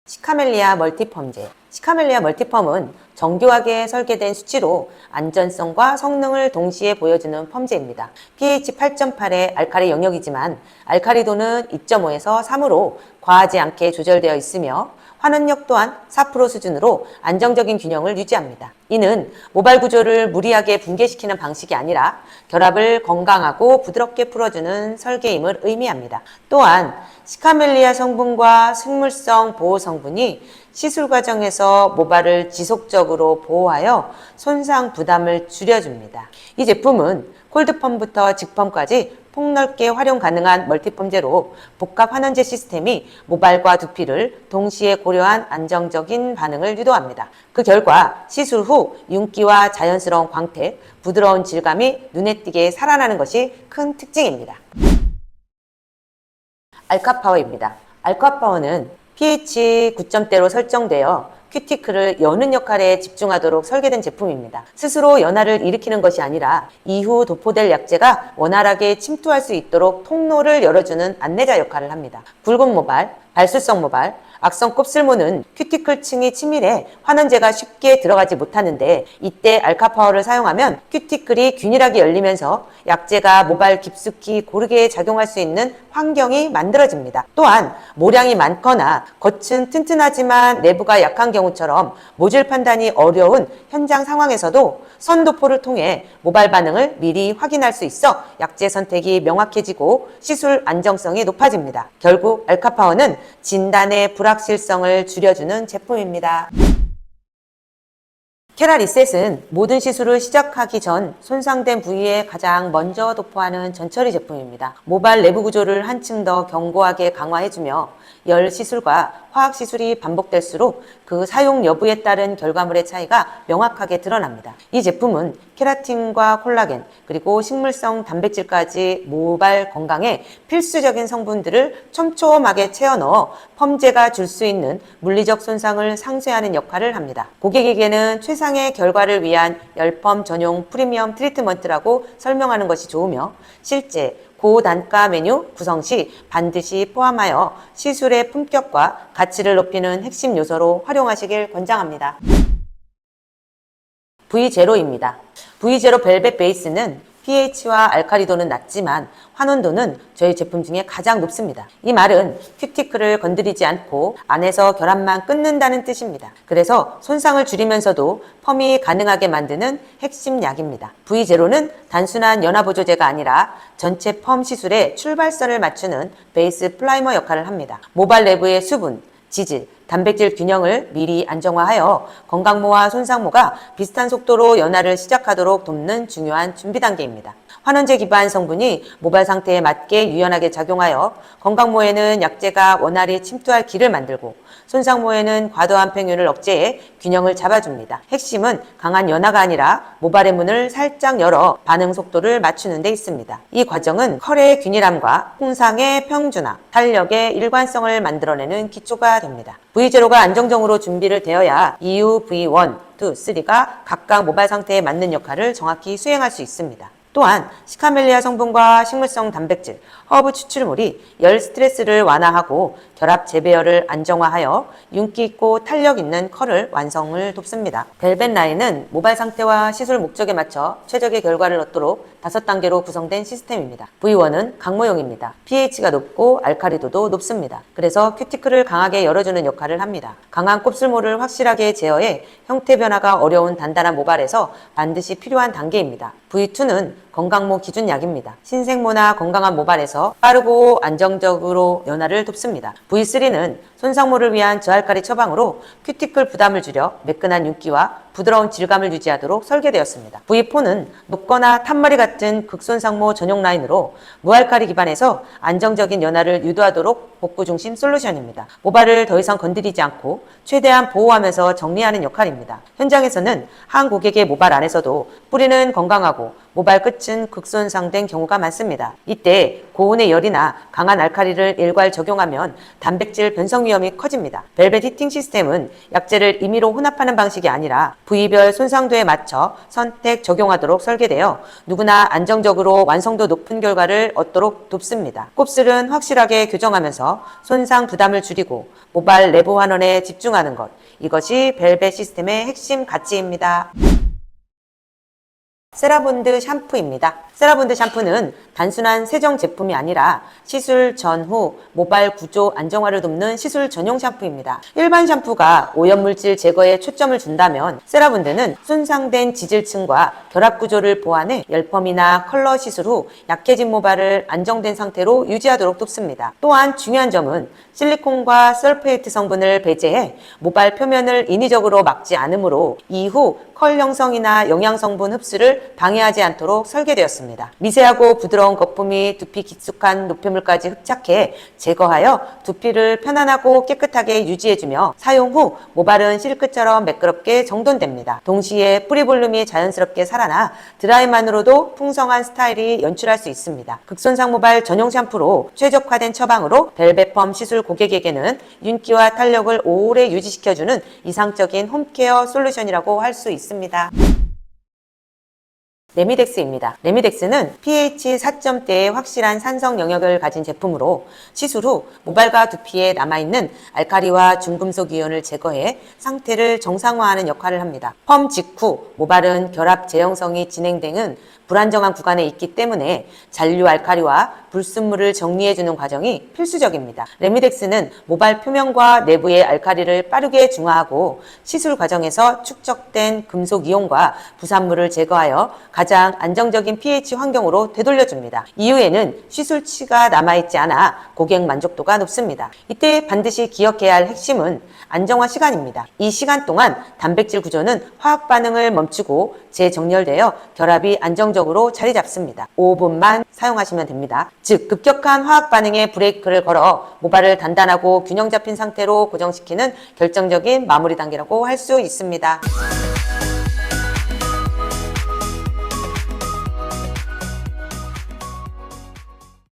시카멜리아 멀티펌제. 시카멜리아 멀티펌은 정교하게 설계된 수치로 안전성과 성능을 동시에 보여주는 펌제입니다. pH 8.8의 알카리 영역이지만 알카리도는 2.5에서 3으로 과하지 않게 조절되어 있으며 환원력 또한 4% 수준으로 안정적인 균형을 유지합니다. 이는 모발 구조를 무리하게 붕괴시키는 방식이 아니라 결합을 건강하고 부드럽게 풀어주는 설계임을 의미합니다. 또한 시카멜리아 성분과 식물성 보호 성분이 시술 과정에서 모발을 지속적으로 보호하여 손상 부담을 줄여줍니다. 이 제품은 콜드펌부터 직펌까지 폭넓게 활용 가능한 멀티펌제로 복합 환원제 시스템이 모발과 두피를 동시에 고려한 안정적인 반응을 유도합니다. 그 결과 시술 후 윤기와 자연스러운 광택, 부드러운 질감이 눈에 띄게 살아나는 것이 큰 특징입니다. 알카파워입니다. 알카파워는 pH 9점대로 설정되어 큐티클을 여는 역할에 집중하도록 설계된 제품입니다. 스스로 연화를 일으키는 것이 아니라 이후 도포될 약재가 원활하게 침투할 수 있도록 통로를 열어주는 안내자 역할을 합니다. 굵은 모발, 발수성 모발, 악성 곱슬모는 큐티클층이 치밀해 환원제가 쉽게 들어가지 못하는데 이때 알카파워를 사용하면 큐티클이 균일하게 열리면서 약재가 모발 깊숙이 고르게 작용할 수 있는 환경이 만들어집니다. 또한 모량이 많거나 겉은 튼튼하지만 내부가 약한 경우처럼 모질 판단이 어려운 현장 상황에서도 선도포를 통해 모발 반응을 미리 확인할 수 있어 약재 선택이 명확해지고 시술 안정성이 높아집니다. 결국 알카파워는 진단의 불확실성을 줄여주는 제품입니다. 케라 리셋은 모든 시술을 시작하기 전 손상된 부위에 가장 먼저 도포하는 전처리 제품입니다. 모발 내부 구조를 한층 더 견고하게 강화해주며 열 시술과 화학 시술이 반복될수록 그 사용 여부에 따른 결과물의 차이가 명확하게 드러납니다. 이 제품은 케라틴과 콜라겐 그리고 식물성 단백질까지 모발 건강에 필수적인 성분들을 촘촘하게 채워 넣어 펌제가 줄 수 있는 물리적 손상을 상쇄하는 역할을 합니다. 고객에게는 최상의 결과를 위한 열펌 전용 프리미엄 트리트먼트라고 설명하는 것이 좋으며 실제 고단가 메뉴 구성 시 반드시 포함하여 시술의 품격과 가치를 높이는 핵심 요소로 활용하시길 권장합니다. V0입니다. V0 벨벳 베이스는 pH와 알카리도는 낮지만 환원도는 저희 제품 중에 가장 높습니다. 이 말은 큐티클을 건드리지 않고 안에서 결합만 끊는다는 뜻입니다. 그래서 손상을 줄이면서도 펌이 가능하게 만드는 핵심 약입니다. V0는 단순한 연화 보조제가 아니라 전체 펌 시술의 출발선을 맞추는 베이스 플라이머 역할을 합니다. 모발 내부의 수분, 지질, 단백질 균형을 미리 안정화하여 건강모와 손상모가 비슷한 속도로 연화를 시작하도록 돕는 중요한 준비 단계입니다. 환원제 기반 성분이 모발 상태에 맞게 유연하게 작용하여 건강모에는 약재가 원활히 침투할 길을 만들고 손상모에는 과도한 팽윤을 억제해 균형을 잡아줍니다. 핵심은 강한 연화가 아니라 모발의 문을 살짝 열어 반응 속도를 맞추는 데 있습니다. 이 과정은 컬의 균일함과 손상의 평준화, 탄력의 일관성을 만들어내는 기초가 됩니다. V0가 안정적으로 준비를 되어야 이후 V1, 2, 3가 각각 모발 상태에 맞는 역할을 정확히 수행할 수 있습니다. 또한 시카멜리아 성분과 식물성 단백질, 허브 추출물이 열 스트레스를 완화하고 결합 재배열을 안정화하여 윤기 있고 탄력 있는 컬을 완성을 돕습니다. 벨벳 라인은 모발 상태와 시술 목적에 맞춰 최적의 결과를 얻도록 5단계로 구성된 시스템입니다. V1은 강모용입니다. pH가 높고 알카리도도 높습니다. 그래서 큐티클을 강하게 열어주는 역할을 합니다. 강한 곱슬모를 확실하게 제어해 형태 변화가 어려운 단단한 모발에서 반드시 필요한 단계입니다. V2는 건강모 기준 약입니다. 신생모나 건강한 모발에서 빠르고 안정적으로 연화를 돕습니다. V3는 손상모를 위한 저알칼리 처방으로 큐티클 부담을 줄여 매끈한 윤기와 부드러운 질감을 유지하도록 설계되었습니다. V4는 높거나 탄머리 같은 극손상모 전용 라인으로 무알칼리 기반에서 안정적인 연화를 유도하도록 복구 중심 솔루션입니다. 모발을 더 이상 건드리지 않고 최대한 보호하면서 정리하는 역할입니다. 현장에서는 한 고객의 모발 안에서도 뿌리는 건강하고 모발 끝은 극손상된 경우가 많습니다. 이때 고온의 열이나 강한 알칼리를 일괄 적용하면 단백질 변성 위험이 커집니다. 벨벳 히팅 시스템은 약재를 임의로 혼합하는 방식이 아니라 부위별 손상도에 맞춰 선택 적용하도록 설계되어 누구나 안정적으로 완성도 높은 결과를 얻도록 돕습니다. 곱슬은 확실하게 교정하면서 손상 부담을 줄이고 모발 내부 환원에 집중하는 것, 이것이 벨벳 시스템의 핵심 가치입니다. 세라본드 샴푸입니다. 세라본드 샴푸는 단순한 세정 제품이 아니라 시술 전후 모발 구조 안정화를 돕는 시술 전용 샴푸입니다. 일반 샴푸가 오염물질 제거에 초점을 준다면 세라본드는 손상된 지질층과 결합 구조를 보완해 열펌이나 컬러 시술 후 약해진 모발을 안정된 상태로 유지하도록 돕습니다. 또한 중요한 점은 실리콘과 설페이트 성분을 배제해 모발 표면을 인위적으로 막지 않으므로 이후 컬 형성이나 영양 성분 흡수를 방해하지 않도록 설계되었습니다. 미세하고 부드러운 거품이 두피 깊숙한 노폐물까지 흡착해 제거하여 두피를 편안하고 깨끗하게 유지해주며 사용 후 모발은 실크처럼 매끄럽게 정돈됩니다. 동시에 뿌리 볼륨이 자연스럽게 살아나 드라이만으로도 풍성한 스타일이 연출할 수 있습니다. 극손상 모발 전용 샴푸로 최적화된 처방으로 벨벳펌 시술 고객에게는 윤기와 탄력을 오래 유지시켜주는 이상적인 홈케어 솔루션이라고 할 수 있습니다. 레미덱스입니다. 레미덱스는 pH 4점대의 확실한 산성 영역을 가진 제품으로 시술 후 모발과 두피에 남아있는 알칼리와 중금속 이온을 제거해 상태를 정상화하는 역할을 합니다. 펌 직후 모발은 결합 재형성이 진행되는 불안정한 구간에 있기 때문에 잔류 알칼리와 불순물을 정리해주는 과정이 필수적입니다. 레미덱스는 모발 표면과 내부의 알칼리를 빠르게 중화하고 시술 과정에서 축적된 금속 이온과 부산물을 제거하여 가장 안정적인 pH 환경으로 되돌려줍니다. 이후에는 시술치가 남아있지 않아 고객 만족도가 높습니다. 이때 반드시 기억해야 할 핵심은 안정화 시간입니다. 이 시간 동안 단백질 구조는 화학 반응을 멈추고 재정렬되어 결합이 안정적으로 자리 잡습니다. 5분만 사용하시면 됩니다. 즉 급격한 화학 반응에 브레이크를 걸어 모발을 단단하고 균형 잡힌 상태로 고정시키는 결정적인 마무리 단계라고 할 수 있습니다.